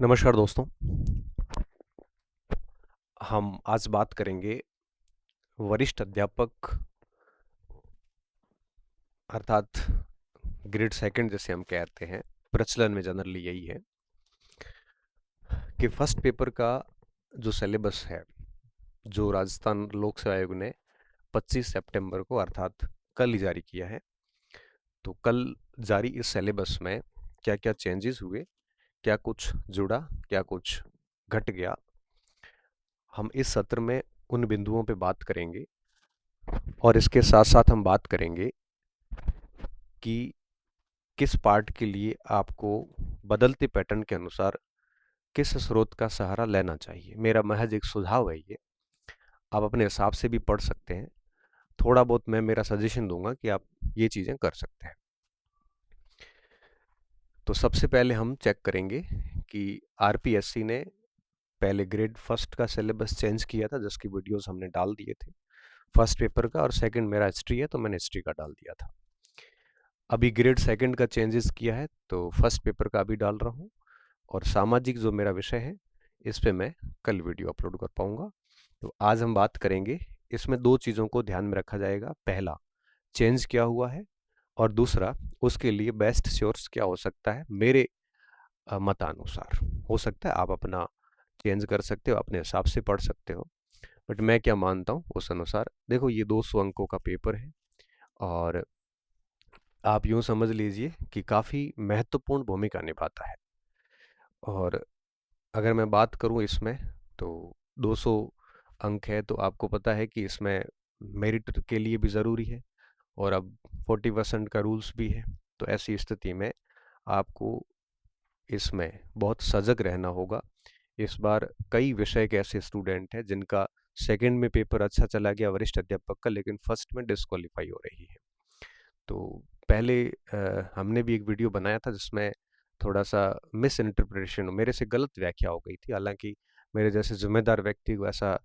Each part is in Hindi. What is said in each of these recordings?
नमस्कार दोस्तों। हम आज बात करेंगे वरिष्ठ अध्यापक अर्थात ग्रेड सेकंड जिसे हम कहते हैं, प्रचलन में जनरली यही है कि फर्स्ट पेपर का जो सिलेबस है, जो राजस्थान लोक सेवा आयोग ने 25 सितंबर को अर्थात कल ही जारी किया है। तो कल जारी इस सिलेबस में क्या क्या चेंजेस हुए, क्या कुछ जुड़ा, क्या कुछ घट गया, हम इस सत्र में उन बिंदुओं पे बात करेंगे। और इसके साथ साथ हम बात करेंगे कि किस पार्ट के लिए आपको बदलते पैटर्न के अनुसार किस स्रोत का सहारा लेना चाहिए। मेरा महज एक सुझाव है ये, आप अपने हिसाब से भी पढ़ सकते हैं। थोड़ा बहुत मैं मेरा सजेशन दूंगा कि आप ये चीज़ें कर सकते हैं। तो सबसे पहले हम चेक करेंगे कि आरपीएससी ने पहले ग्रेड फर्स्ट का सिलेबस चेंज किया था, जिसकी वीडियोस हमने डाल दिए थे फर्स्ट पेपर का, और सेकंड मेरा हिस्ट्री है तो मैंने हिस्ट्री का डाल दिया था। अभी ग्रेड सेकंड का चेंजेस किया है तो फर्स्ट पेपर का अभी डाल रहा हूँ, और सामाजिक जो मेरा विषय है इस पे मैं कल वीडियो अपलोड कर पाऊंगा। तो आज हम बात करेंगे, इसमें दो चीज़ों को ध्यान में रखा जाएगा। पहला, चेंज क्या हुआ है, और दूसरा, उसके लिए बेस्ट सोर्स क्या हो सकता है मेरे मतानुसार। हो सकता है आप अपना चेंज कर सकते हो, अपने हिसाब से पढ़ सकते हो, बट मैं क्या मानता हूँ उस अनुसार। देखो, ये 200 अंकों का पेपर है, और आप यूँ समझ लीजिए कि काफ़ी महत्वपूर्ण भूमिका निभाता है। और अगर मैं बात करूं इसमें, तो 200 अंक है, तो आपको पता है कि इसमें मेरिट के लिए भी ज़रूरी है, और अब 40% का रूल्स भी है। तो ऐसी स्थिति में आपको इसमें बहुत सजग रहना होगा। इस बार कई विषय के ऐसे स्टूडेंट हैं जिनका सेकंड में पेपर अच्छा चला गया वरिष्ठ अध्यापक का, लेकिन फर्स्ट में डिस्क्वालीफाई हो रही है। तो पहले हमने भी एक वीडियो बनाया था जिसमें थोड़ा सा मिस इंटरप्रिटेशन, मेरे से गलत व्याख्या हो गई थी। हालांकि मेरे जैसे जिम्मेदार व्यक्ति को ऐसा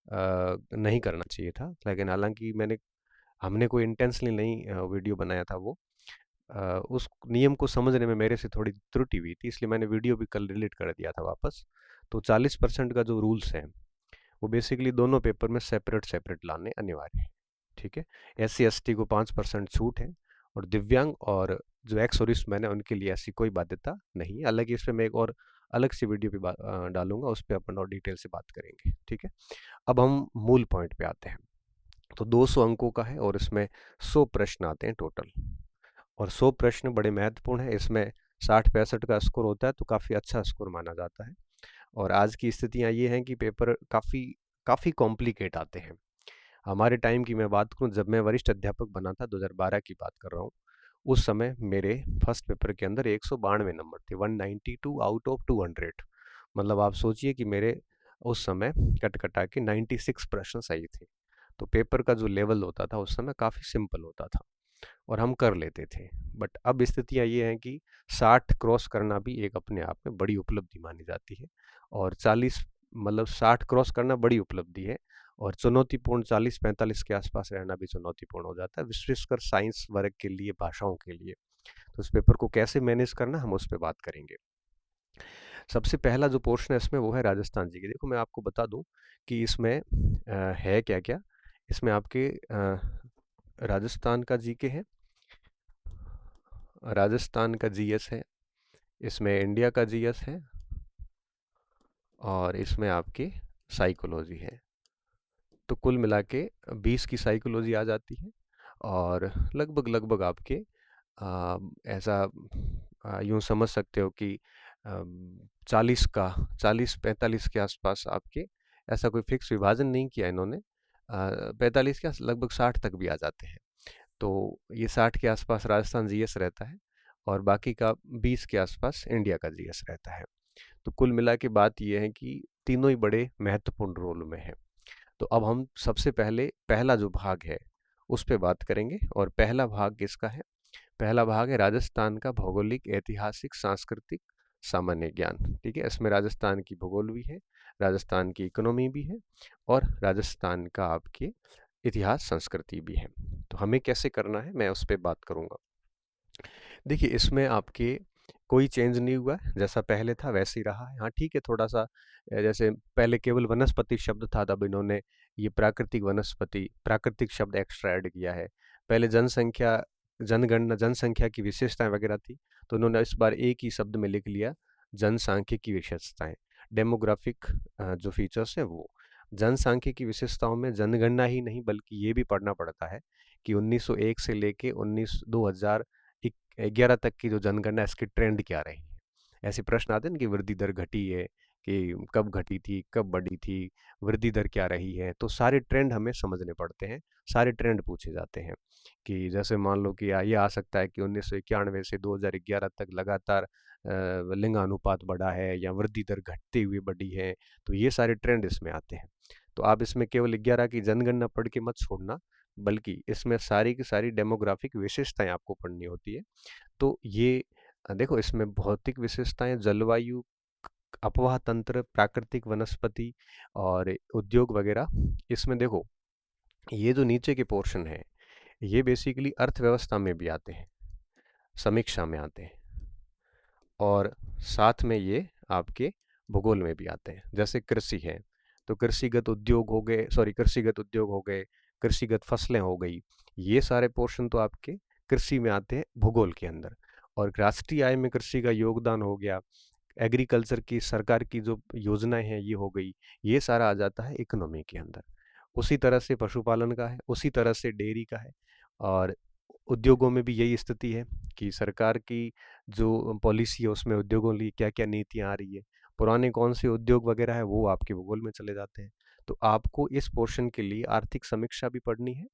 नहीं करना चाहिए था, लेकिन हालांकि हमने कोई इंटेंशनली नहीं वीडियो बनाया था वो। उस नियम को समझने में मेरे से थोड़ी त्रुटि हुई थी, इसलिए मैंने वीडियो भी कल डिलीट कर दिया था वापस। तो 40% का जो रूल्स हैं वो बेसिकली दोनों पेपर में सेपरेट सेपरेट लाने अनिवार्य है। ठीक है। SC ST को 5% छूट है, और दिव्यांग और जो एक्स और मैंने उनके लिए ऐसी कोई बाध्यता नहीं है। हालांकि इस पर मैं एक और अलग सी वीडियो भी डालूंगा, उस पर अपन और डिटेल से बात करेंगे। ठीक है। अब हम मूल पॉइंट पे आते हैं। तो 200 अंकों का है, और इसमें 100 प्रश्न आते हैं टोटल, और 100 प्रश्न बड़े महत्वपूर्ण है। इसमें 60-65 का स्कोर होता है, तो काफ़ी अच्छा स्कोर माना जाता है। और आज की स्थितियाँ ये हैं कि पेपर काफ़ी काफ़ी कॉम्प्लिकेट आते हैं। हमारे टाइम की मैं बात करूं, जब मैं वरिष्ठ अध्यापक बना था, 2012 की बात कर रहा हूँ, उस समय मेरे फर्स्ट पेपर के अंदर 192 नंबर थे, 192 आउट ऑफ 200। मतलब आप सोचिए कि मेरे उस समय कट कटा के 96 प्रश्न सही थे। तो पेपर का जो लेवल होता था उस समय काफ़ी सिंपल होता था, और हम कर लेते थे। बट अब स्थितियाँ ये हैं कि 60 क्रॉस करना भी एक अपने आप में बड़ी उपलब्धि मानी जाती है, और 40, मतलब 60 क्रॉस करना बड़ी उपलब्धि है, और चुनौतीपूर्ण 40-45 के आसपास रहना भी चुनौतीपूर्ण हो जाता है, विशेषकर साइंस वर्ग के लिए, भाषाओं के लिए। तो इस पेपर को कैसे मैनेज करना, हम उस पर बात करेंगे। सबसे पहला जो पोर्शन है इसमें, वो है राजस्थान जी के। देखो, मैं आपको बता दूं कि इसमें है क्या क्या। इसमें आपके राजस्थान का जीके है, राजस्थान का जीएस है, इसमें इंडिया का जीएस है, और इसमें आपकी साइकोलॉजी है। तो कुल मिला के 20 की साइकोलॉजी आ जाती है, और लगभग लगभग आपके ऐसा यूँ समझ सकते हो कि 40 का 40-45 के आसपास आपके, ऐसा कोई फिक्स विभाजन नहीं किया इन्होंने। 45 के लगभग 60 तक भी आ जाते हैं। तो ये 60 के आसपास राजस्थान जीएस रहता है, और बाकी का 20 के आसपास इंडिया का जीएस रहता है। तो कुल मिला के बात ये है कि तीनों ही बड़े महत्वपूर्ण रोल में है। तो अब हम सबसे पहले पहला जो भाग है उस पे बात करेंगे, और पहला भाग किसका है? पहला भाग है राजस्थान का भौगोलिक, ऐतिहासिक, सांस्कृतिक, सामान्य ज्ञान। ठीक है। इसमें राजस्थान की भूगोल भी है, राजस्थान की इकोनॉमी भी है, और राजस्थान का आपके इतिहास, संस्कृति भी है। तो हमें कैसे करना है, मैं उस पर बात करूंगा। देखिए, इसमें आपके कोई चेंज नहीं हुआ है, जैसा पहले था वैसे ही रहा है। हाँ ठीक है, थोड़ा सा जैसे पहले केवल वनस्पति शब्द था, तब इन्होंने ये प्राकृतिक वनस्पति प्राकृतिक शब्द एक्स्ट्रा ऐड किया है। पहले जनसंख्या जनगणना जनसंख्या की विशेषताएं वगैरह थी, तो उन्होंने इस बार एक ही शब्द में लिख लिया जनसांख्यिकी विशेषताएं, डेमोग्राफिक जो फीचर्स हैं वो। जनसांख्यिकी विशेषताओं में जनगणना ही नहीं बल्कि ये भी पढ़ना पड़ता है कि 1901 से लेके 2011 तक की जो जनगणना है, इसकी ट्रेंड क्या रही है। ऐसे प्रश्न आते हैं ना कि वृद्धि दर घटी है, कि कब घटी थी, कब बढ़ी थी, वृद्धि दर क्या रही है, तो सारे ट्रेंड हमें समझने पड़ते हैं, सारे ट्रेंड पूछे जाते हैं। कि जैसे मान लो कि ये आ सकता है कि 1991 से 2011 तक लगातार लिंगानुपात बढ़ा है या वृद्धि दर घटते हुए बढ़ी है, तो ये सारे ट्रेंड इसमें आते हैं। तो आप इसमें केवल 11 की जनगणना पढ़ के मत छोड़ना, बल्कि इसमें सारी की सारी डेमोग्राफिक विशेषताएं आपको पढ़नी होती है। तो ये देखो, इसमें भौतिक विशेषताएं, जलवायु, अपवाह तंत्र, प्राकृतिक वनस्पति और उद्योग वगैरह, इसमें देखो ये जो नीचे के पोर्शन है ये बेसिकली अर्थव्यवस्था में भी आते हैं, समीक्षा में आते हैं, और साथ में ये आपके भूगोल में भी आते हैं। जैसे कृषि है तो कृषिगत उद्योग हो गए, कृषिगत उद्योग हो गए, कृषिगत फसलें हो गई, ये सारे पोर्शन तो आपके कृषि में आते हैं भूगोल के अंदर। और राष्ट्रीय आय में कृषि का योगदान हो गया, एग्रीकल्चर की सरकार की जो योजनाएं हैं ये हो गई, ये सारा आ जाता है इकोनॉमी के अंदर। उसी तरह से पशुपालन का है, उसी तरह से डेयरी का है, और उद्योगों में भी यही स्थिति है कि सरकार की जो पॉलिसी है उसमें उद्योगों के लिए क्या क्या नीतियाँ आ रही है, पुराने कौन से उद्योग वगैरह है वो आपके भूगोल में चले जाते हैं। तो आपको इस पोर्शन के लिए आर्थिक समीक्षा भी पढ़नी है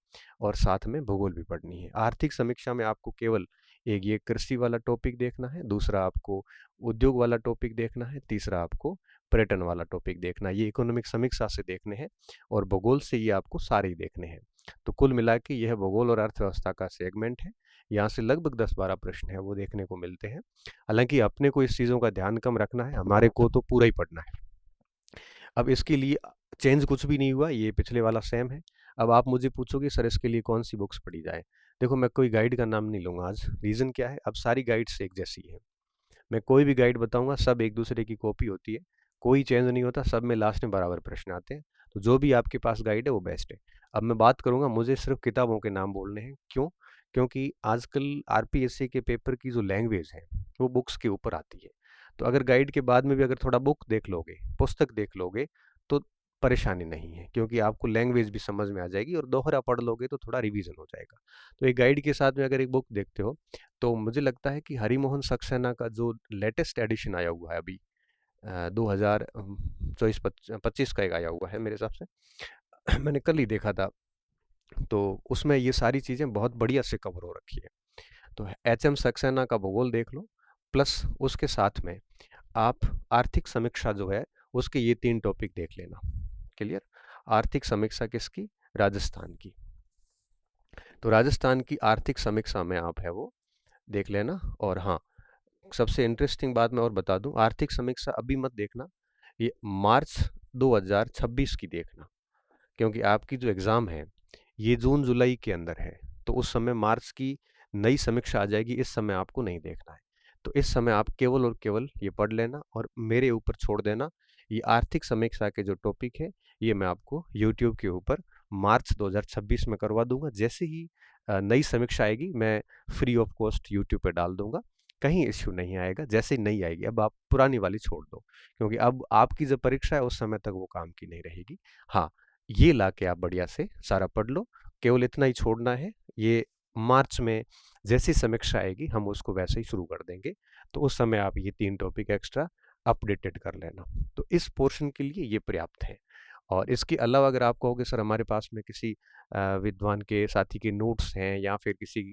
और साथ में भूगोल भी पढ़नी है। आर्थिक समीक्षा में आपको केवल एक ये कृषि वाला टॉपिक देखना है, दूसरा आपको उद्योग वाला टॉपिक देखना है, तीसरा आपको पर्यटन वाला टॉपिक देखना है। ये इकोनॉमिक समीक्षा से देखने हैं, और भूगोल से ये आपको सारे ही देखने हैं। तो कुल मिला के यह भूगोल और अर्थव्यवस्था का सेगमेंट है। यहाँ से लगभग 10-12 प्रश्न है वो देखने को मिलते हैं। हालांकि अपने को इस चीज़ों का ध्यान कम रखना है, हमारे को तो पूरा ही पढ़ना है। अब इसके लिए चेंज कुछ भी नहीं हुआ, ये पिछले वाला सेम है। अब आप मुझे पूछोगे सर इसके लिए कौन सी बुक्स पढ़ी जाए। देखो, मैं कोई गाइड का नाम नहीं लूँगा आज। रीज़न क्या है, अब सारी गाइड्स एक जैसी है। मैं कोई भी गाइड बताऊंगा सब एक दूसरे की कॉपी होती है, कोई चेंज नहीं होता, सब में लास्ट में बराबर प्रश्न आते हैं। तो जो भी आपके पास गाइड है वो बेस्ट है। अब मैं बात करूंगा, मुझे सिर्फ किताबों के नाम बोलने हैं। क्यों? क्योंकि आजकल आरपीएससी के पेपर की जो लैंग्वेज है वो बुक्स के ऊपर आती है। तो अगर गाइड के बाद में भी अगर थोड़ा बुक देख लोगे, पुस्तक देख लोगे, तो परेशानी नहीं है, क्योंकि आपको लैंग्वेज भी समझ में आ जाएगी और दोहरा पढ़ लोगे तो थोड़ा रिवीजन हो जाएगा। तो एक गाइड के साथ में अगर एक बुक देखते हो, तो मुझे लगता है कि हरिमोहन सक्सेना का जो लेटेस्ट एडिशन आया हुआ है अभी 2024 25 का एक आया हुआ है मेरे हिसाब से, मैंने कल ही देखा था, तो उसमें ये सारी चीज़ें बहुत बढ़िया से कवर हो रखी है। तो एच एम सक्सेना का भूगोल देख लो, प्लस उसके साथ में आप आर्थिक समीक्षा जो है उसके ये 3 टॉपिक देख लेना। क्लियर? आर्थिक समीक्षा किसकी? राजस्थान की। तो राजस्थान की आर्थिक समीक्षा में आप है वो देख लेना। और हाँ, सबसे इंटरेस्टिंग बात मैं और बता दूं, आर्थिक समीक्षा अभी मत देखना, ये मार्च 2026 की देखना, क्योंकि आपकी जो एग्ज़ाम है ये जून जुलाई के अंदर है, तो उस समय मार्च की नई समीक्षा आ जाएगी, इस समय आपको नहीं देखना है। तो इस समय आप केवल और केवल ये पढ़ लेना और मेरे ऊपर छोड़ देना। ये आर्थिक समीक्षा के जो टॉपिक है ये मैं आपको यूट्यूब के ऊपर मार्च 2026 में करवा दूंगा। जैसे ही नई समीक्षा आएगी मैं फ्री ऑफ कॉस्ट यूट्यूब पे डाल दूंगा, कहीं इश्यू नहीं आएगा। जैसे ही नई आएगी, अब आप पुरानी वाली छोड़ दो, क्योंकि अब आपकी जो परीक्षा है उस समय तक वो काम की नहीं रहेगी। हाँ, ये ला के आप बढ़िया से सारा पढ़ लो, केवल इतना ही छोड़ना है। ये मार्च में जैसी समीक्षा आएगी हम उसको वैसे ही शुरू कर देंगे, तो उस समय आप ये 3 टॉपिक एक्स्ट्रा अपडेटेड कर लेना। तो इस पोर्शन के लिए ये पर्याप्त है। और इसके अलावा अगर आप कहोगे सर हमारे पास में किसी विद्वान के साथी के नोट्स हैं या फिर किसी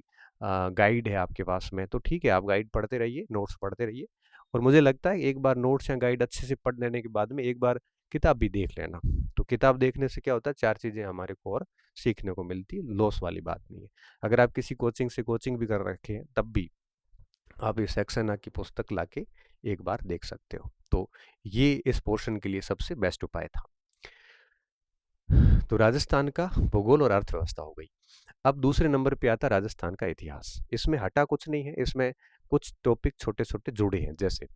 गाइड है आपके पास में, तो ठीक है, आप गाइड पढ़ते रहिए, नोट्स पढ़ते रहिए। और मुझे लगता है एक बार नोट्स या गाइड अच्छे से पढ़ लेने के बाद में एक बार किताब भी देख लेना। तो किताब देखने से क्या होता है, 4 चीज़ें हमारे को और सीखने को मिलती है, लॉस वाली बात नहीं है। अगर आप किसी कोचिंग से कोचिंग भी कर रखे हैं तब भी आप इस सक्सेना की पुस्तक लाके एक बार देख सकते हो। तो ये इस पोर्शन के लिए सबसे बेस्ट उपाय था। तो राजस्थान का भूगोल और अर्थव्यवस्था हो गई। अब दूसरे नंबर पे आता राजस्थान का इतिहास। इसमें हटा कुछ नहीं है, इसमें कुछ टॉपिक छोटे छोटे जुड़े हैं। जैसे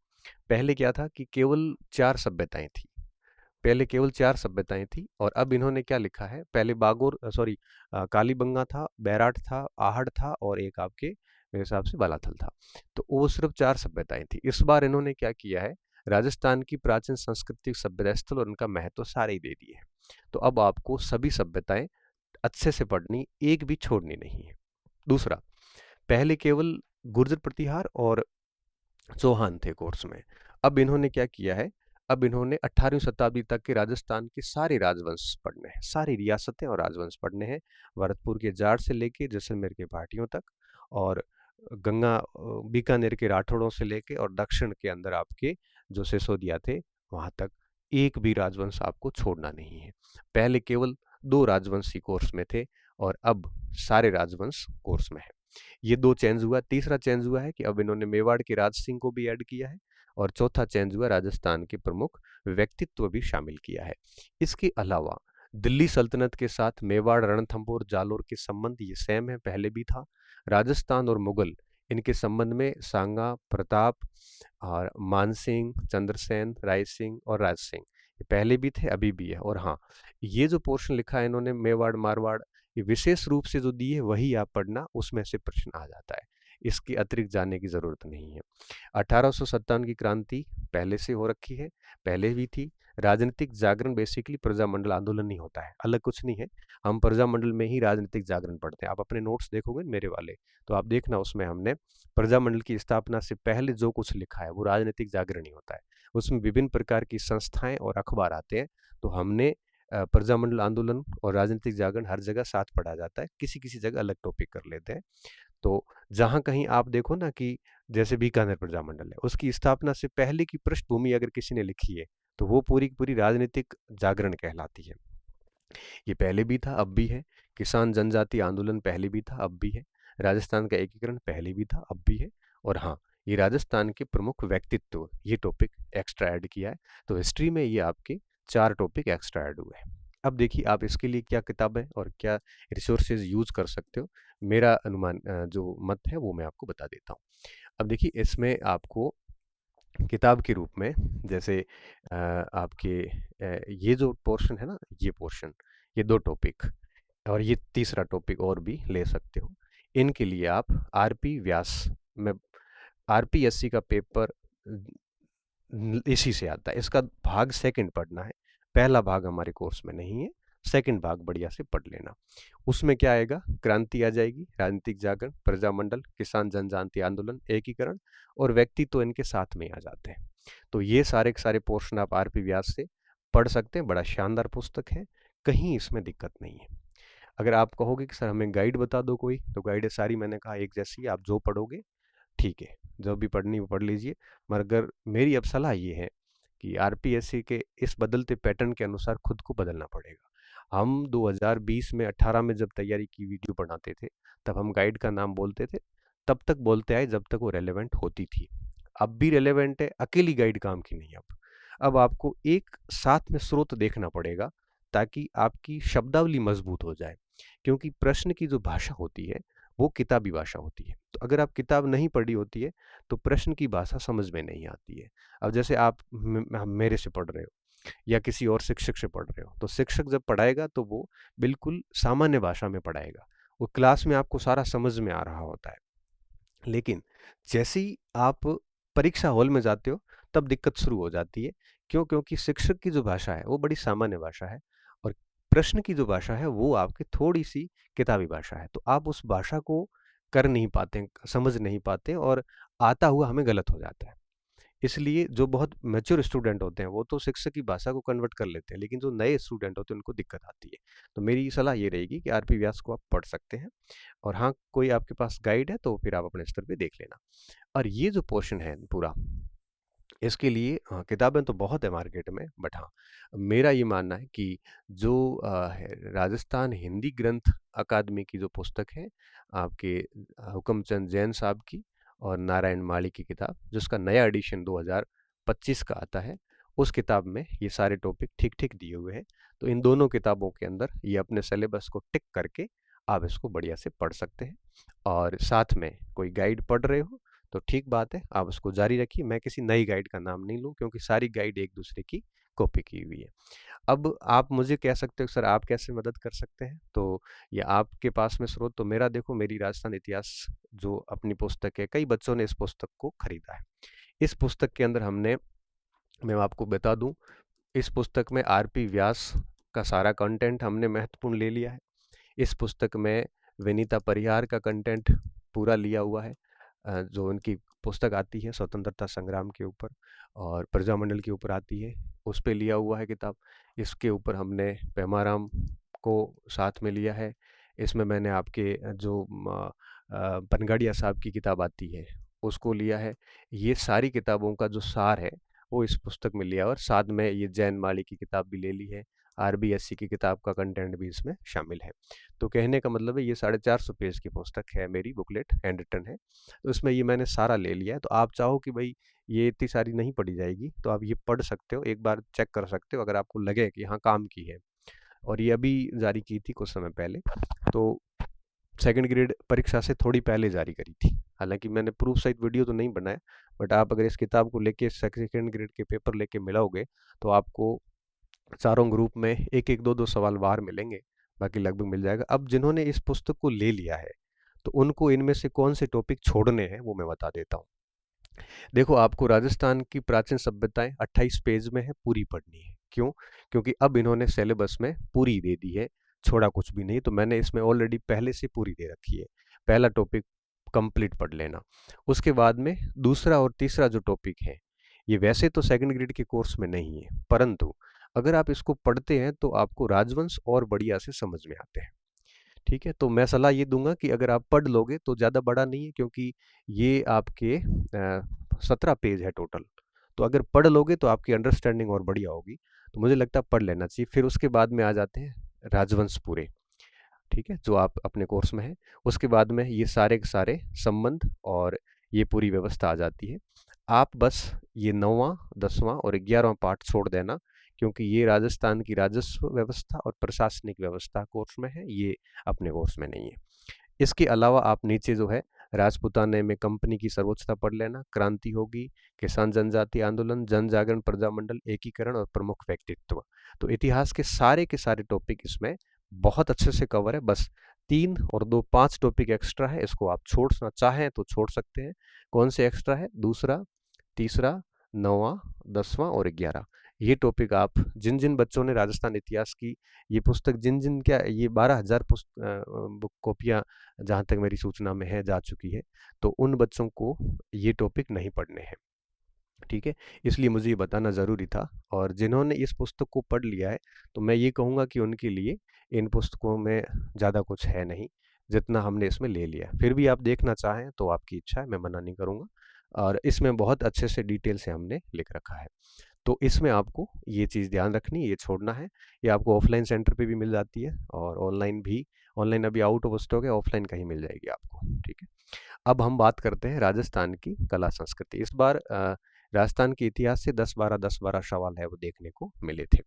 पहले क्या था कि केवल 4 सभ्यताएं थी, पहले केवल 4 सभ्यताएं थी, और अब इन्होंने क्या लिखा है, पहले बागोर सॉरी कालीबंगा था, बैराट था, आहड़ था, और एक आपके मेरे हिसाब से बालाथल था। तो वो सिर्फ 4 सभ्यताएं थी। इस बार इन्होंने क्या किया है, राजस्थान की प्राचीन सांस्कृतिक सभ्यता स्थल और उनका महत्व सारे ही दे दिए हैं। तो अब आपको सभी सभ्यताएं अच्छे से पढ़नी, एक भी छोड़नी नहीं है। दूसरा, पहले केवल गुर्जर प्रतिहार और चौहान थे कोर्स में। अब इन्होंने क्या किया है, अब इन्होंने 18वीं शताब्दी तक के राजस्थान के सारे राजवंश पढ़ने हैं, सारी रियासतें और राजवंश पढ़ने हैं, भरतपुर के जाट से लेके जैसलमेर के भाटियों तक, और बीकानेर के राठौड़ों से लेके और दक्षिण के अंदर आपके जो सिसोदिया थे वहां तक, एक भी राजवंश आपको छोड़ना नहीं है। पहले केवल 2 राजवंश ही कोर्स में थे, और अब सारे राजवंश कोर्स में है। ये 2 चेंज हुआ। तीसरा चेंज हुआ है कि अब इन्होंने मेवाड़ के राज सिंह को भी ऐड किया है, और चौथा चेंज हुआ, राजस्थान के प्रमुख व्यक्तित्व भी शामिल किया है। इसके अलावा दिल्ली सल्तनत के साथ मेवाड़, रणथंभौर, जालोर के संबंध ये सेम है, पहले भी था। राजस्थान और मुगल, इनके संबंध में सांगा, प्रताप और मानसिंह, चंद्रसेन, राय सिंह और राज सिंह, ये पहले भी थे, अभी भी है। और हाँ, ये जो पोर्शन लिखा है इन्होंने मेवाड़, मारवाड़, ये विशेष रूप से जो दी है वही आप पढ़ना, उसमें से प्रश्न आ जाता है, इसके अतिरिक्त जाने की जरूरत नहीं है। 1857 की क्रांति पहले से हो रखी है, पहले भी थी। राजनीतिक जागरण बेसिकली प्रजामंडल आंदोलन ही होता है, अलग कुछ नहीं है। हम प्रजामंडल में ही राजनीतिक जागरण पढ़ते हैं। आप अपने नोट्स देखोगे मेरे वाले, तो आप देखना उसमें हमने प्रजामंडल की स्थापना से पहले जो कुछ लिखा है वो राजनीतिक जागरण ही होता है। उसमें विभिन्न प्रकार की संस्थाएं और अखबार आते हैं, तो हमने प्रजामंडल आंदोलन और राजनीतिक जागरण हर जगह साथ पढ़ा जाता है, किसी किसी जगह अलग टॉपिक कर लेते हैं। तो जहां कहीं आप देखो ना कि जैसे बीकानेर प्रजामंडल है, उसकी स्थापना से पहले की पृष्ठभूमि अगर किसी ने लिखी है तो वो पूरी की पूरी राजनीतिक जागरण कहलाती है। ये पहले भी था, अब भी है। किसान जनजाति आंदोलन पहले भी था, अब भी है। राजस्थान का एकीकरण पहले भी था, अब भी है। और हाँ, ये राजस्थान के प्रमुख व्यक्तित्व, ये टॉपिक एक्स्ट्रा ऐड किया है। तो हिस्ट्री में ये आपके 4 टॉपिक एक्स्ट्रा ऐड हुए हैं। अब देखिए आप इसके लिए क्या किताबें और क्या रिसोर्सेज यूज कर सकते हो। मेरा अनुमान जो मत है वो मैं आपको बता देता हूँ। अब देखिए इसमें आपको किताब के रूप में जैसे आपके ये जो पोर्शन है ना, ये पोर्शन, ये 2 टॉपिक और ये तीसरा टॉपिक और भी ले सकते हो। इनके लिए आप आरपी व्यास में, आरपीएससी का पेपर इसी से आता है। इसका भाग सेकंड पढ़ना है, पहला भाग हमारे कोर्स में नहीं है, सेकंड भाग बढ़िया से पढ़ लेना। उसमें क्या आएगा, क्रांति आ जाएगी, राजनीतिक जागरण, प्रजामंडल, किसान जनजाति आंदोलन, एकीकरण और व्यक्ति तो इनके साथ में आ जाते हैं। तो ये सारे के सारे पोर्शन आप आरपी व्यास से पढ़ सकते हैं। बड़ा शानदार पुस्तक है, कहीं इसमें दिक्कत नहीं है। अगर आप कहोगे कि सर हमें गाइड बता दो कोई, तो गाइड सारी मैंने कहा एक जैसी, आप जो पढ़ोगे ठीक है, जो भी पढ़नी वो पढ़ लीजिए। मगर मेरी अब सलाह ये है कि आरपीएससी के इस बदलते पैटर्न के अनुसार खुद को बदलना पड़ेगा। हम 2020 में 18 में जब तैयारी की वीडियो बनाते थे, तब हम गाइड का नाम बोलते थे, तब तक बोलते आए जब तक वो रेलेवेंट होती थी। अब भी रेलेवेंट है, अकेली गाइड काम की नहीं। अब आपको एक साथ में स्रोत देखना पड़ेगा ताकि आपकी शब्दावली मजबूत हो जाए, क्योंकि प्रश्न की जो भाषा होती है वो किताबी भाषा होती है। तो अगर आप किताब नहीं पढ़ी होती है तो प्रश्न की भाषा समझ में नहीं आती है। अब जैसे आप मेरे से पढ़ रहे हो या किसी और शिक्षक से पढ़ रहे हो, तो शिक्षक जब पढ़ाएगा तो वो बिल्कुल सामान्य भाषा में पढ़ाएगा, वो क्लास में आपको सारा समझ में आ रहा होता है। लेकिन जैसे ही आप परीक्षा हॉल में जाते हो तब दिक्कत शुरू हो जाती है। क्यों? क्योंकि शिक्षक की जो भाषा है वो बड़ी सामान्य भाषा है, और प्रश्न की जो भाषा है वो आपकी थोड़ी सी किताबी भाषा है। तो आप उस भाषा को कर नहीं पाते, समझ नहीं पाते, और आता हुआ हमें गलत हो जाता है। इसलिए जो बहुत मैच्योर स्टूडेंट होते हैं वो तो शिक्षक की भाषा को कन्वर्ट कर लेते हैं, लेकिन जो नए स्टूडेंट होते हैं उनको दिक्कत आती है। तो मेरी सलाह ये रहेगी कि आरपी व्यास को आप पढ़ सकते हैं, और हाँ, कोई आपके पास गाइड है तो फिर आप अपने स्तर पे देख लेना। और ये जो पोर्शन है पूरा, इसके लिए किताबें तो बहुत है मार्केट में, बट हाँ, मेरा ये मानना है कि जो राजस्थान हिंदी ग्रंथ अकादमी की जो पुस्तक है आपके हुकमचंद जैन साहब की और नारायण माली की किताब, जिसका नया एडिशन 2025 का आता है, उस किताब में ये सारे टॉपिक ठीक ठीक दिए हुए हैं। तो इन दोनों किताबों के अंदर ये अपने सिलेबस को टिक करके आप इसको बढ़िया से पढ़ सकते हैं। और साथ में कोई गाइड पढ़ रहे हो तो ठीक बात है, आप उसको जारी रखिए। मैं किसी नई गाइड का नाम नहीं लूँ, क्योंकि सारी गाइड एक दूसरे की कॉपी की हुई है। अब आप मुझे कह सकते हो सर आप कैसे मदद कर सकते हैं, तो ये आपके पास में स्रोत तो मेरा देखो, मेरी राजस्थान इतिहास जो अपनी पुस्तक है, कई बच्चों ने इस पुस्तक को खरीदा है। इस पुस्तक के अंदर हमने, मैं आपको बता दूं, इस पुस्तक में आरपी व्यास का सारा कंटेंट हमने महत्वपूर्ण ले लिया है। इस पुस्तक में विनीता परिहार का कंटेंट पूरा लिया हुआ है। जो उनकी पुस्तक आती है स्वतंत्रता संग्राम के ऊपर और प्रजामंडल के ऊपर आती है, उस पे लिया हुआ है किताब। इसके ऊपर हमने पेमाराम को साथ में लिया है। इसमें मैंने आपके जो पनगाड़िया साहब की किताब आती है उसको लिया है। ये सारी किताबों का जो सार है वो इस पुस्तक में लिया, और साथ में ये जैन माली की किताब भी ले ली है। आरबीएससी की किताब का कंटेंट भी इसमें शामिल है। तो कहने का मतलब है ये 450 पेज की पुस्तक है, मेरी बुकलेट हैंड रिटन है, तो इसमें ये मैंने सारा ले लिया है। तो आप चाहो कि भाई ये इतनी सारी नहीं पढ़ी जाएगी, तो आप ये पढ़ सकते हो, एक बार चेक कर सकते हो अगर आपको लगे कि हाँ काम की है। और ये अभी जारी की थी कुछ समय पहले, तो सेकंड ग्रेड परीक्षा से थोड़ी पहले जारी करी थी। हालांकि मैंने प्रूफ सहित वीडियो तो नहीं बनाया, बट आप अगर इस किताब को लेके सेकंड ग्रेड के पेपर लेके मिलाओगे तो आपको चारों ग्रुप में एक एक दो दो सवाल बाहर मिलेंगे, बाकी लगभग मिल जाएगा। अब जिन्होंने इस पुस्तक को ले लिया है तो उनको इनमें से कौन से टॉपिक छोड़ने हैं वो मैं बता देता हूँ। देखो, आपको राजस्थान की प्राचीन सभ्यताएं 28 पेज में है, पूरी पढ़नी है। क्यों? क्योंकि अब इन्होंने सिलेबस में पूरी दे दी है, छोड़ा कुछ भी नहीं। तो मैंने इसमें ऑलरेडी पहले से पूरी दे रखी है। पहला टॉपिक कंप्लीट पढ़ लेना। उसके बाद में दूसरा और तीसरा जो टॉपिक है, ये वैसे तो सेकंड ग्रेड के कोर्स में नहीं है, परंतु अगर आप इसको पढ़ते हैं तो आपको राजवंश और बढ़िया से समझ में आते हैं। ठीक है, तो मैं सलाह ये दूंगा कि अगर आप पढ़ लोगे तो ज़्यादा बड़ा नहीं है, क्योंकि ये आपके 17 पेज है टोटल। तो अगर पढ़ लोगे तो आपकी अंडरस्टैंडिंग और बढ़िया होगी। तो मुझे लगता है पढ़ लेना चाहिए। फिर उसके बाद में आ जाते हैं राजवंश पूरे, ठीक है, जो आप अपने कोर्स में है। उसके बाद में ये सारे के सारे संबंध और ये पूरी व्यवस्था आ जाती है। आप बस ये 9वां 10वां और 11वां पार्ट छोड़ देना, क्योंकि ये राजस्थान की राजस्व व्यवस्था और प्रशासनिक व्यवस्था कोर्स में है, ये अपने कोर्स में नहीं है। इसके अलावा आप नीचे जो है राजपुताने में कंपनी की सर्वोच्चता पढ़ लेना, क्रांति होगी, किसान जनजाति आंदोलन, जन जागरण, प्रजामंडल, एकीकरण और प्रमुख व्यक्तित्व। तो इतिहास के सारे टॉपिक इसमें बहुत अच्छे से कवर है। बस 3 और 2 5 टॉपिक एक्स्ट्रा है, इसको आप छोड़ना चाहें तो छोड़ सकते हैं। कौन से एक्स्ट्रा है? दूसरा, तीसरा, 9वां, 10वां और 11। ये टॉपिक आप जिन जिन बच्चों ने राजस्थान इतिहास की ये पुस्तक, जिन जिन क्या ये 12,000 बुक कॉपियाँ जहाँ तक मेरी सूचना में है जा चुकी है, तो उन बच्चों को ये टॉपिक नहीं पढ़ने हैं। ठीक है, इसलिए मुझे ये बताना ज़रूरी था। और जिन्होंने इस पुस्तक को पढ़ लिया है तो मैं ये कहूँगा कि उनके लिए इन पुस्तकों में ज़्यादा कुछ है नहीं, जितना हमने इसमें ले लिया। फिर भी आप देखना चाहें तो आपकी इच्छा है, मैं मना नहीं करूँगा। और इसमें बहुत अच्छे से डिटेल से हमने लिख रखा है। तो इसमें आपको ये चीज़ ध्यान रखनी है, ये छोड़ना है। ये आपको ऑफलाइन सेंटर पे भी मिल जाती है और ऑनलाइन भी। ऑनलाइन अभी आउट ऑफ स्टॉक है, ऑफलाइन कहीं मिल जाएगी आपको। ठीक है, अब हम बात करते हैं राजस्थान की कला संस्कृति। इस बार राजस्थान के इतिहास से 10-12 सवाल है वो देखने को मिले थे।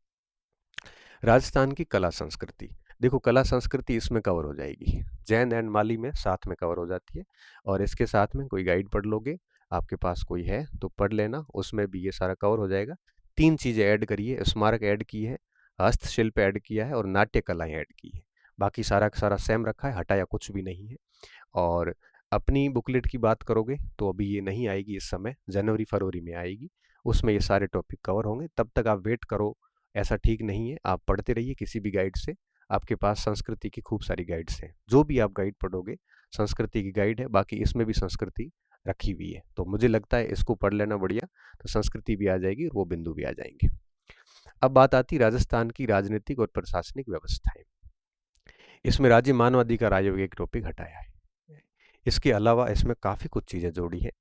राजस्थान की कला संस्कृति, देखो कला संस्कृति इसमें कवर हो जाएगी, जैन एंड माली में साथ में कवर हो जाती है। और इसके साथ में कोई गाइड पढ़ लोगे, आपके पास कोई है तो पढ़ लेना, उसमें भी ये सारा कवर हो जाएगा। 3 चीज़ें ऐड करिए, स्मारक ऐड की है, हस्तशिल्प ऐड किया है और नाट्य कलाएं ऐड की है। बाकी सारा का सारा सेम रखा है, हटाया कुछ भी नहीं है। और अपनी बुकलेट की बात करोगे तो अभी ये नहीं आएगी, इस समय जनवरी फरवरी में आएगी, उसमें ये सारे टॉपिक कवर होंगे। तब तक आप वेट करो, ऐसा ठीक नहीं है। आप पढ़ते रहिए किसी भी गाइड से। आपके पास संस्कृति की खूब सारी गाइड्स हैं, जो भी आप गाइड पढ़ोगे संस्कृति की गाइड है, बाकी इसमें भी संस्कृति रखी हुई है। तो मुझे लगता है इसको पढ़ लेना बढ़िया, तो संस्कृति भी आ जाएगी और वो बिंदु भी आ जाएंगे। अब बात आती राजस्थान की राजनीतिक और प्रशासनिक व्यवस्थाएं। इसमें राज्य मानवाधिकार आयोग एक टॉपिक हटाया है। इसके अलावा इसमें काफ़ी कुछ चीज़ें जोड़ी है,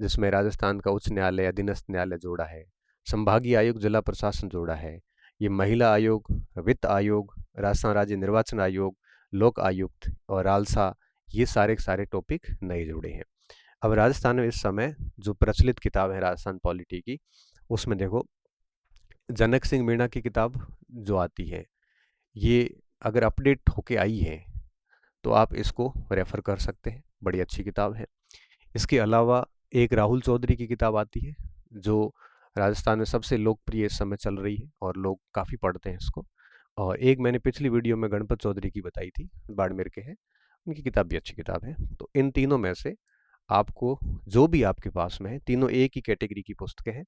जिसमें राजस्थान का उच्च न्यायालय, अधीनस्थ न्यायालय जोड़ा है, संभागीय आयोग, जिला प्रशासन जोड़ा है, ये महिला आयोग, वित्त आयोग, राजस्थान राज्य निर्वाचन आयोग, लोक आयुक्त और रालसा, ये सारे के सारे टॉपिक नए जुड़े हैं। अब राजस्थान में इस समय जो प्रचलित किताब है राजस्थान पॉलिटी की, उसमें देखो जनक सिंह मीणा की किताब जो आती है, ये अगर अपडेट होके आई है तो आप इसको रेफ़र कर सकते हैं, बड़ी अच्छी किताब है। इसके अलावा एक राहुल चौधरी की किताब आती है जो राजस्थान में सबसे लोकप्रिय इस समय चल रही है और लोग काफ़ी पढ़ते हैं इसको। और एक मैंने पिछली वीडियो में गणपत चौधरी की बताई थी, बाड़मेर के हैं, उनकी किताब भी अच्छी किताब है। तो इन तीनों में से आपको जो भी आपके पास में है, तीनों एक ही कैटेगरी की पुस्तकें हैं,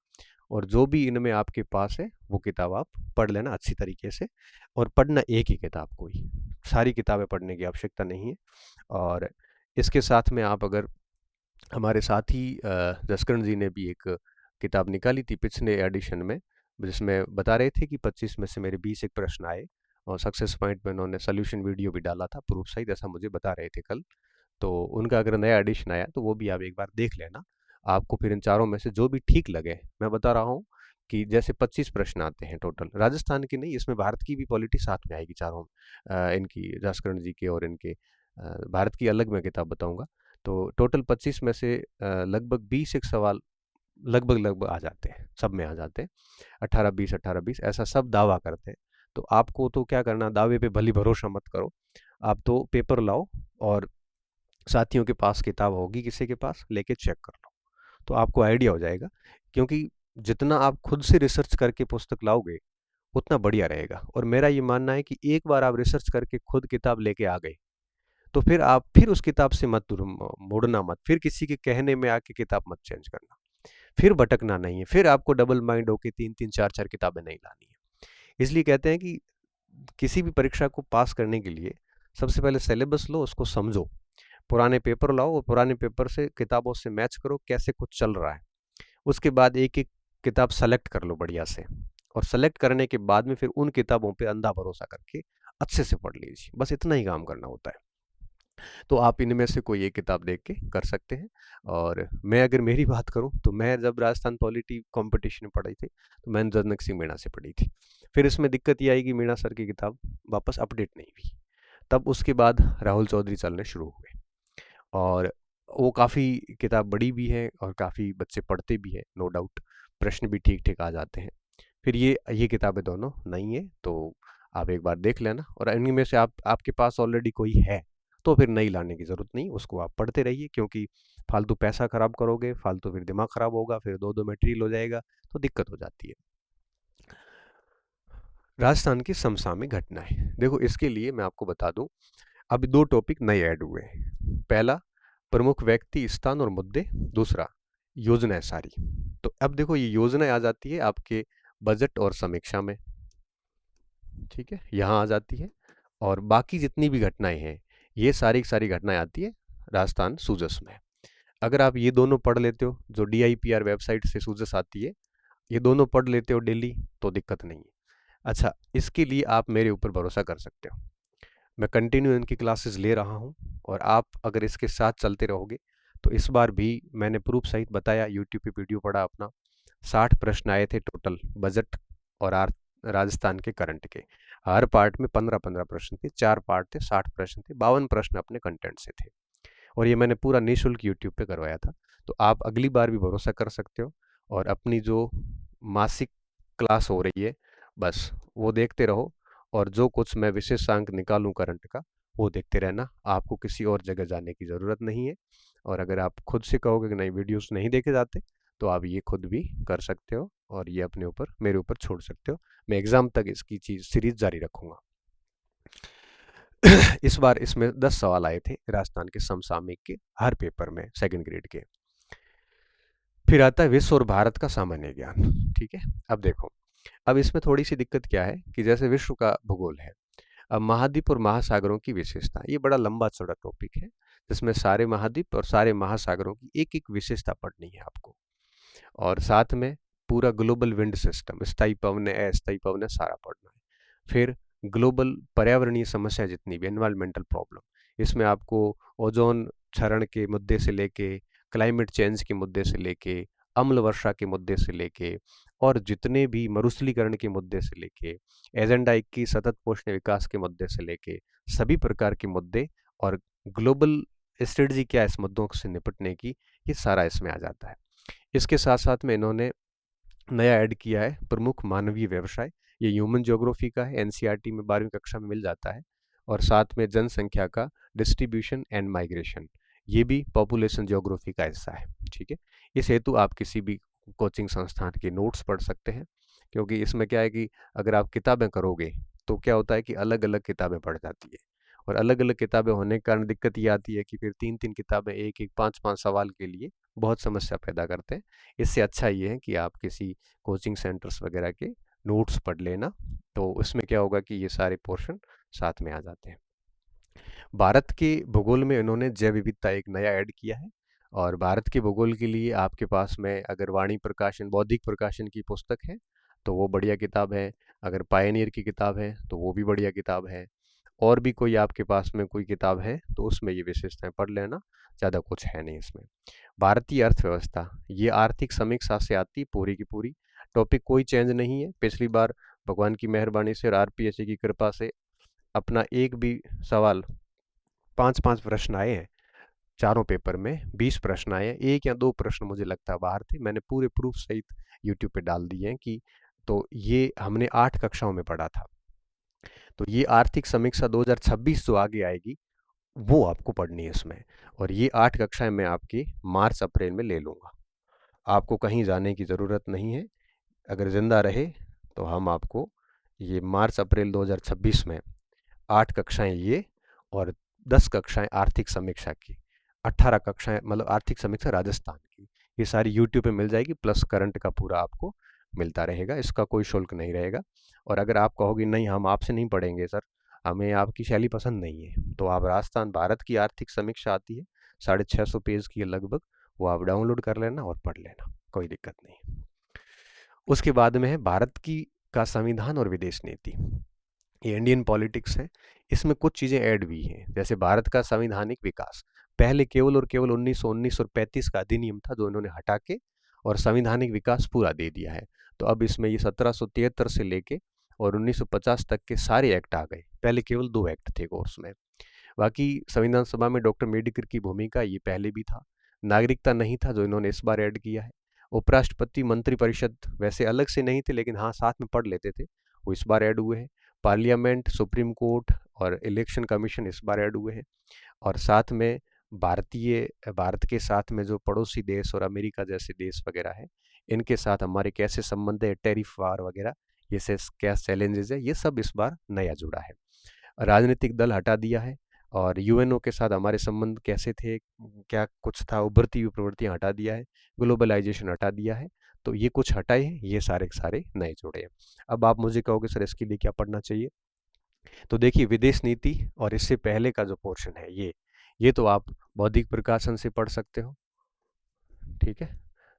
और जो भी इनमें आपके पास है वो किताब आप पढ़ लेना अच्छी तरीके से। और पढ़ना एक ही किताब को ही, सारी किताबें पढ़ने की आवश्यकता नहीं है। और इसके साथ में आप अगर हमारे साथी जसकरण जी ने भी एक किताब निकाली थी पिछले एडिशन में, जिसमें बता रहे थे कि 25 में से मेरे 20 एक प्रश्न आए, और सक्सेस पॉइंट में उन्होंने सोल्यूशन वीडियो भी डाला था प्रूफ सहित, ऐसा मुझे बता रहे थे कल। तो उनका अगर नया एडिशन आया तो वो भी आप एक बार देख लेना। आपको फिर इन चारों में से जो भी ठीक लगे, मैं बता रहा हूँ कि जैसे 25 प्रश्न आते हैं टोटल, राजस्थान की नहीं, इसमें भारत की भी पॉलिटी साथ में आएगी चारों, इनकी जसकरण जी के और इनके, भारत की अलग मैं किताब बताऊंगा। तो टोटल 25 में से लगभग 20 एक सवाल लगभग लगभग आ जाते हैं, सब में आ जाते हैं, 18-20 ऐसा सब दावा करते हैं। तो आपको तो क्या करना, दावे पे भली भरोसा मत करो, आप तो पेपर लाओ और साथियों के पास किताब होगी किसी के पास, लेके चेक कर लो, तो आपको आइडिया हो जाएगा। क्योंकि जितना आप खुद से रिसर्च करके पुस्तक लाओगे उतना बढ़िया रहेगा। और मेरा ये मानना है कि एक बार आप रिसर्च करके खुद किताब लेके आ गए तो फिर आप फिर उस किताब से मत मुड़ना मत, फिर किसी के कहने में आके किताब मत चेंज करना, फिर भटकना नहीं है, फिर आपको डबल माइंड होके 3-3 4-4 किताबें नहीं लानी है। इसलिए कहते हैं कि किसी भी परीक्षा को पास करने के लिए सबसे पहले सिलेबस लो, उसको समझो, पुराने पेपर लाओ और पुराने पेपर से किताबों से मैच करो कैसे कुछ चल रहा है। उसके बाद एक एक किताब सेलेक्ट कर लो बढ़िया से, और सेलेक्ट करने के बाद में फिर उन किताबों पे अंधा भरोसा करके अच्छे से पढ़ लीजिए, बस इतना ही काम करना होता है। तो आप इनमें से कोई एक किताब देख के कर सकते हैं। और मैं अगर मेरी बात करूं तो मैं जब राजस्थान पॉलिटी कंपटीशन में पढ़ी थी तो मैंने जनक सिंह मीणा से पढ़ी थी। फिर इसमें दिक्कत ये आई कि मीणा सर की किताब वापस अपडेट नहीं हुई, तब उसके बाद राहुल चौधरी चलने शुरू हुए। और वो काफ़ी किताब बड़ी भी है और काफ़ी बच्चे पढ़ते भी हैं, नो डाउट, प्रश्न भी ठीक ठीक आ जाते हैं। फिर ये किताबें दोनों नहीं है, तो आप एक बार देख लेना। और इनमें से आपके पास ऑलरेडी कोई है तो फिर नई लाने की ज़रूरत नहीं, उसको आप पढ़ते रहिए, क्योंकि फालतू पैसा खराब करोगे, फालतू फिर दिमाग खराब होगा, फिर दो दो मटेरियल हो जाएगा, तो दिक्कत हो जाती है। राजस्थान की समसामयिक घटनाएं, देखो इसके लिए मैं आपको बता दूं, अब दो टॉपिक नए ऐड हुए हैं। पहला, प्रमुख व्यक्ति, स्थान और मुद्दे। दूसरा, योजनाएं सारी। तो अब देखो ये योजनाएं आ जाती है आपके बजट और समीक्षा में, ठीक है, यहाँ आ जाती है। और बाकी जितनी भी घटनाएं हैं, ये सारी की सारी घटनाएं आती है राजस्थान सूजस में। अगर आप ये दोनों पढ़ लेते हो, जो DIPR वेबसाइट से सूजस आती है, ये दोनों पढ़ लेते हो डेली, तो दिक्कत नहीं है। अच्छा, इसके लिए आप मेरे ऊपर भरोसा कर सकते हो, मैं कंटिन्यू इनकी क्लासेस ले रहा हूँ, और आप अगर इसके साथ चलते रहोगे तो इस बार भी मैंने प्रूफ सहित बताया, यूट्यूब पे वीडियो पड़ा अपना, 60 प्रश्न आए थे टोटल बजट और राजस्थान के करंट के। हर पार्ट में 15-15 प्रश्न थे, 4 पार्ट थे, 60 प्रश्न थे, 52 प्रश्न अपने कंटेंट से थे, और ये मैंने पूरा निःशुल्क यूट्यूब पे करवाया था। तो आप अगली बार भी भरोसा कर सकते हो, और अपनी जो मासिक क्लास हो रही है बस वो देखते रहो, और जो कुछ मैं विशेषांक निकालूं करंट का वो देखते रहना, आपको किसी और जगह जाने की ज़रूरत नहीं है। और अगर आप खुद से कहोगे कि नहीं वीडियोस नहीं देखे जाते, तो आप ये खुद भी कर सकते हो, और ये अपने ऊपर मेरे ऊपर छोड़ सकते हो। मैं एग्ज़ाम तक इसकी चीज़ सीरीज जारी रखूँगा। इस बार इसमें 10 सवाल आए थे राजस्थान के समसामयिक के, हर पेपर में सेकंड ग्रेड के। फिर आता है विश्व और भारत का सामान्य ज्ञान, ठीक है। अब देखो, अब इसमें थोड़ी सी दिक्कत क्या है कि जैसे विश्व का भूगोल है, अब महाद्वीप और महासागरों की विशेषता, ये बड़ा लंबा चौड़ा टॉपिक है, जिसमें सारे महाद्वीप और सारे महासागरों की एक एक विशेषता पढ़नी है आपको। और साथ में पूरा ग्लोबल विंड सिस्टम, स्थायी पवन है, अस्थायी पवन है, सारा पढ़ना है। फिर ग्लोबल पर्यावरणीय समस्या जितनी भी, एनवायरमेंटल प्रॉब्लम, इसमें आपको ओजोन क्षरण के मुद्दे से लेके, क्लाइमेट चेंज के मुद्दे से लेके, अम्ल वर्षा के मुद्दे से लेके, और जितने भी मरुस्थलीकरण के मुद्दे से लेके, एजेंडा 21 सतत पोषणीय विकास के मुद्दे से लेके, सभी प्रकार के मुद्दे, और ग्लोबल स्ट्रेटजी क्या है इस मुद्दों से निपटने की, ये सारा इसमें आ जाता है। इसके साथ साथ में इन्होंने नया ऐड किया है प्रमुख मानवीय व्यवसाय, ये ह्यूमन ज्योग्राफी का है, NCERT में 12वीं कक्षा में मिल जाता है। और साथ में जनसंख्या का डिस्ट्रीब्यूशन एंड माइग्रेशन, ये भी पॉपुलेशन ज्योग्राफी का हिस्सा है। ठीक है, इस हेतु आप किसी भी कोचिंग संस्थान के नोट्स पढ़ सकते हैं, क्योंकि इसमें क्या है कि अगर आप किताबें करोगे तो क्या होता है कि अलग अलग किताबें पढ़ जाती है, और अलग अलग किताबें होने के कारण दिक्कत ये आती है कि फिर तीन तीन किताबें एक एक पांच पांच सवाल के लिए बहुत समस्या पैदा करते हैं। इससे अच्छा ये है कि आप किसी कोचिंग सेंटर्स वगैरह के नोट्स पढ़ लेना, तो उसमें क्या होगा कि ये सारे पोर्शन साथ में आ जाते हैं। भारत के भूगोल में इन्होंने जैव विविधता एक नया ऐड किया है, और भारत के भूगोल के लिए आपके पास में अगर वाणी प्रकाशन बौद्धिक प्रकाशन की पुस्तक है तो वो बढ़िया किताब है, अगर पायनियर की किताब है तो वो भी बढ़िया किताब है, और भी कोई आपके पास में कोई किताब है तो उसमें ये विशेषताएं पढ़ लेना, ज़्यादा कुछ है नहीं इसमें। भारतीय अर्थव्यवस्था ये आर्थिक समीक्षा से आती पूरी की पूरी, टॉपिक कोई चेंज नहीं है। पिछली बार भगवान की मेहरबानी से और आरपीएससी की कृपा से अपना एक भी सवाल, पांच पांच प्रश्न आए हैं चारों पेपर में, 20 प्रश्न आए हैं, एक या दो प्रश्न मुझे लगता है बाहर थे, मैंने पूरे प्रूफ सहित यूट्यूब पे डाल दिए हैं कि, तो ये हमने 8 कक्षाओं में पढ़ा था। तो ये आर्थिक समीक्षा 2026 जो आगे आएगी वो आपको पढ़नी है इसमें, और ये 8 कक्षाएं मैं आपकी मार्च अप्रैल में ले लूँगा। आपको कहीं जाने की ज़रूरत नहीं है, अगर ज़िंदा रहे तो हम आपको ये मार्च अप्रैल 2026 में 8 कक्षाएं ये, और 10 कक्षाएं आर्थिक समीक्षा की, 18 कक्षाएं मतलब आर्थिक समीक्षा राजस्थान की, ये सारी यूट्यूब पे मिल जाएगी, प्लस करंट का पूरा आपको मिलता रहेगा, इसका कोई शुल्क नहीं रहेगा। और अगर आप कहोगे नहीं हम आपसे नहीं पढ़ेंगे सर, हमें आपकी शैली पसंद नहीं है, तो आप राजस्थान भारत की आर्थिक समीक्षा आती है 650 पेज की है लगभग, वो आप डाउनलोड कर लेना और पढ़ लेना, कोई दिक्कत नहीं। उसके बाद में है भारत की का संविधान और विदेश नीति, ये इंडियन पॉलिटिक्स है। इसमें कुछ चीज़ें ऐड भी हैं, जैसे भारत का संवैधानिक विकास, पहले केवल और केवल 1919 और 35 का अधिनियम था जो इन्होंने हटा के और संवैधानिक विकास पूरा दे दिया है। तो अब इसमें ये 1773 से लेके और 1950 तक के सारे एक्ट आ गए, पहले केवल 2 एक्ट थे कोर्स में। बाकी संविधान सभा में डॉक्टर मेडिकर की भूमिका ये पहले भी था, नागरिकता नहीं था जो इन्होंने इस बार ऐड किया है। उपराष्ट्रपति मंत्रिपरिषद वैसे अलग से नहीं थे लेकिन हाँ साथ में पढ़ लेते थे, वो इस बार ऐड हुए हैं। पार्लियामेंट, सुप्रीम कोर्ट और इलेक्शन कमीशन इस बार ऐड हुए हैं, और साथ में भारत के साथ में जो पड़ोसी देश और अमेरिका जैसे देश वगैरह है, इनके साथ हमारे कैसे संबंध है, टैरिफ वार वगैरह, ये से क्या चैलेंजेस है, ये सब इस बार नया जुड़ा है। राजनीतिक दल हटा दिया है, और यूएनओ के साथ हमारे संबंध कैसे थे, क्या कुछ था, उभरती हुई प्रवृत्तियां हटा दिया है, ग्लोबलाइजेशन हटा दिया है, तो ये कुछ हटाए हैं, ये सारे के सारे नए जुड़े हैं। अब आप मुझे कहोगे सर इसके लिए क्या पढ़ना चाहिए, तो देखिए विदेश नीति और इससे पहले का जो पोर्शन है ये तो आप बौद्धिक प्रकाशन से पढ़ सकते हो। ठीक है,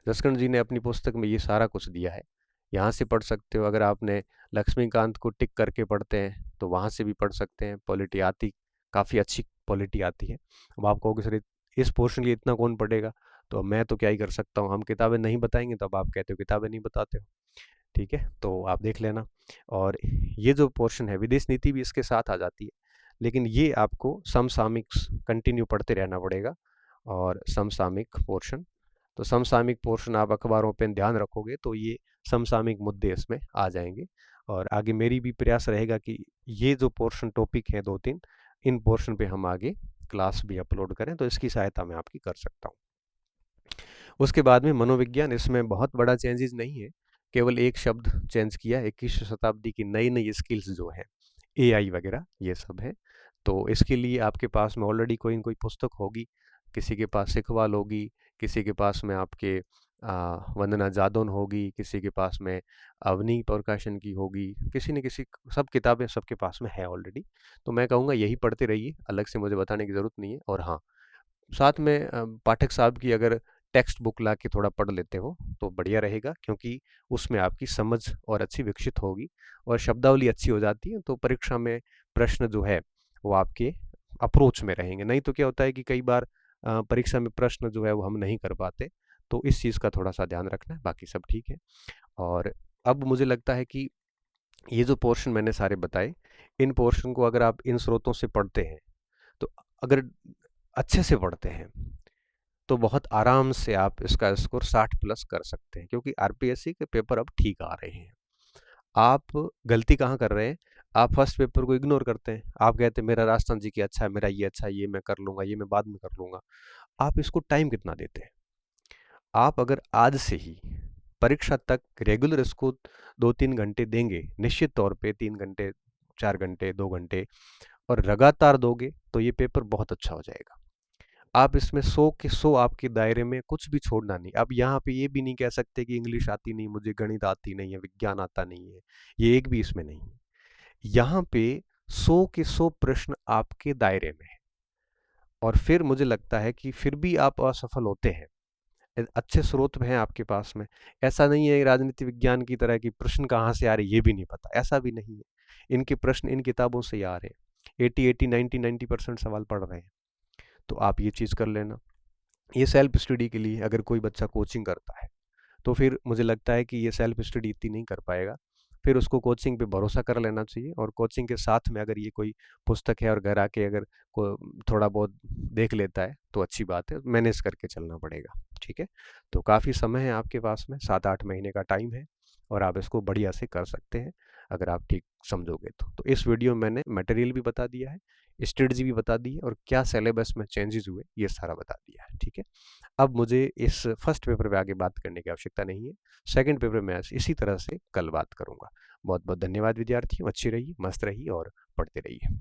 जसकरण जी ने अपनी पुस्तक में ये सारा कुछ दिया है, यहाँ से पढ़ सकते हो। अगर आपने लक्ष्मीकांत को टिक करके पढ़ते हैं तो वहाँ से भी पढ़ सकते हैं, पॉलिटी आती, काफ़ी अच्छी पॉलिटी आती है। अब आप कहोगे सर इस पोर्शन के लिए इतना कौन पढ़ेगा, तो मैं तो क्या ही कर सकता हूँ, हम किताबें नहीं बताएंगे तो अब आप कहते हो किताबें नहीं बताते हो। ठीक है, तो आप देख लेना। और ये जो पोर्शन है विदेश नीति भी इसके साथ आ जाती है, लेकिन ये आपको समसामयिक कंटिन्यू पढ़ते रहना पड़ेगा। और समसामयिक पोर्शन, तो समसामयिक पोर्शन आप अखबारों पे ध्यान रखोगे तो ये समसामयिक मुद्दे इसमें आ जाएंगे। और आगे मेरी भी प्रयास रहेगा कि ये जो पोर्शन टॉपिक हैं 2-3, इन पोर्शन पे हम आगे क्लास भी अपलोड करें, तो इसकी सहायता मैं आपकी कर सकता हूँ। उसके बाद में मनोविज्ञान, इसमें बहुत बड़ा चेंजेस नहीं है, केवल एक शब्द चेंज किया, 21वीं शताब्दी की नई नई स्किल्स जो है एआई वगैरह ये सब है। तो इसके लिए आपके पास में ऑलरेडी कोई न कोई पुस्तक होगी, किसी के पास सिखवाल होगी, किसी के पास में आपके वंदना जादौन होगी, किसी के पास में अवनी प्रकाशन की होगी, किसी न किसी, सब किताबें सबके पास में है ऑलरेडी। तो मैं कहूँगा यही पढ़ते रहिए, अलग से मुझे बताने की ज़रूरत नहीं है। और हाँ, साथ में पाठक साहब की अगर टेक्स्ट बुक ला के थोड़ा पढ़ लेते हो तो बढ़िया रहेगा, क्योंकि उसमें आपकी समझ और अच्छी विकसित होगी और शब्दावली अच्छी हो जाती है, तो परीक्षा में प्रश्न जो है वो आपके अप्रोच में रहेंगे। नहीं तो क्या होता है कि कई बार परीक्षा में प्रश्न जो है वो हम नहीं कर पाते, तो इस चीज़ का थोड़ा सा ध्यान रखना है, बाकी सब ठीक है। और अब मुझे लगता है कि ये जो पोर्शन मैंने सारे बताए, इन पोर्शन को अगर आप इन स्रोतों से पढ़ते हैं, तो अगर अच्छे से पढ़ते हैं तो बहुत आराम से आप इसका स्कोर 60 प्लस कर सकते हैं, क्योंकि आरपीएससी के पेपर अब ठीक आ रहे हैं। आप गलती कहाँ कर रहे हैं, आप फर्स्ट पेपर को इग्नोर करते हैं, आप कहते हैं मेरा राजस्थान जी के अच्छा है, मेरा ये अच्छा है, ये मैं कर लूँगा, ये मैं बाद में कर लूँगा। आप इसको टाइम कितना देते हैं? आप अगर आज से ही परीक्षा तक रेगुलर इसको 2-3 घंटे देंगे, निश्चित तौर पे 3 घंटे, 4 घंटे, 2 घंटे और लगातार दोगे, तो ये पेपर बहुत अच्छा हो जाएगा। आप इसमें 100 के 100 आपके दायरे में कुछ भी छोड़ना नहीं। अब यहाँ पे ये भी नहीं कह सकते कि इंग्लिश आती नहीं, मुझे गणित आती नहीं है, विज्ञान आता नहीं है, ये एक भी इसमें नहीं है। यहाँ पे 100 के 100 प्रश्न आपके दायरे में है और फिर मुझे लगता है कि फिर भी आप असफल होते हैं। अच्छे स्रोत हैं आपके पास में। ऐसा नहीं है राजनीति विज्ञान की तरह कि प्रश्न कहाँ से आ रहे ये भी नहीं पता, ऐसा भी नहीं है। इनके प्रश्न इन किताबों से ही आ रहे हैं। 80-80, 90-90% सवाल पढ़ रहे हैं। तो आप ये चीज़ कर लेना। ये सेल्फ स्टडी के लिए अगर कोई बच्चा कोचिंग करता है तो फिर मुझे लगता है कि ये सेल्फ स्टडी इतनी नहीं कर पाएगा। फिर उसको कोचिंग पे भरोसा कर लेना चाहिए और कोचिंग के साथ में अगर ये कोई पुस्तक है और घर आके अगर को थोड़ा बहुत देख लेता है तो अच्छी बात है, मैनेज करके चलना पड़ेगा। ठीक है? तो काफ़ी समय है आपके पास में, 7-8 महीने का टाइम है और आप इसको बढ़िया से कर सकते हैं अगर आप ठीक समझोगे तो। तो इस वीडियो में मैंने मटेरियल भी बता दिया है, स्ट्रेटजी भी बता दी है और क्या सिलेबस में चेंजेस हुए ये सारा बता दिया है। ठीक है? अब मुझे इस फर्स्ट पेपर पे आगे बात करने की आवश्यकता नहीं है। सेकंड पेपर में इसी तरह से कल बात करूँगा। बहुत-बहुत धन्यवाद विद्यार्थियों, अच्छी रहिए, मस्त रहिए और पढ़ते रहिए।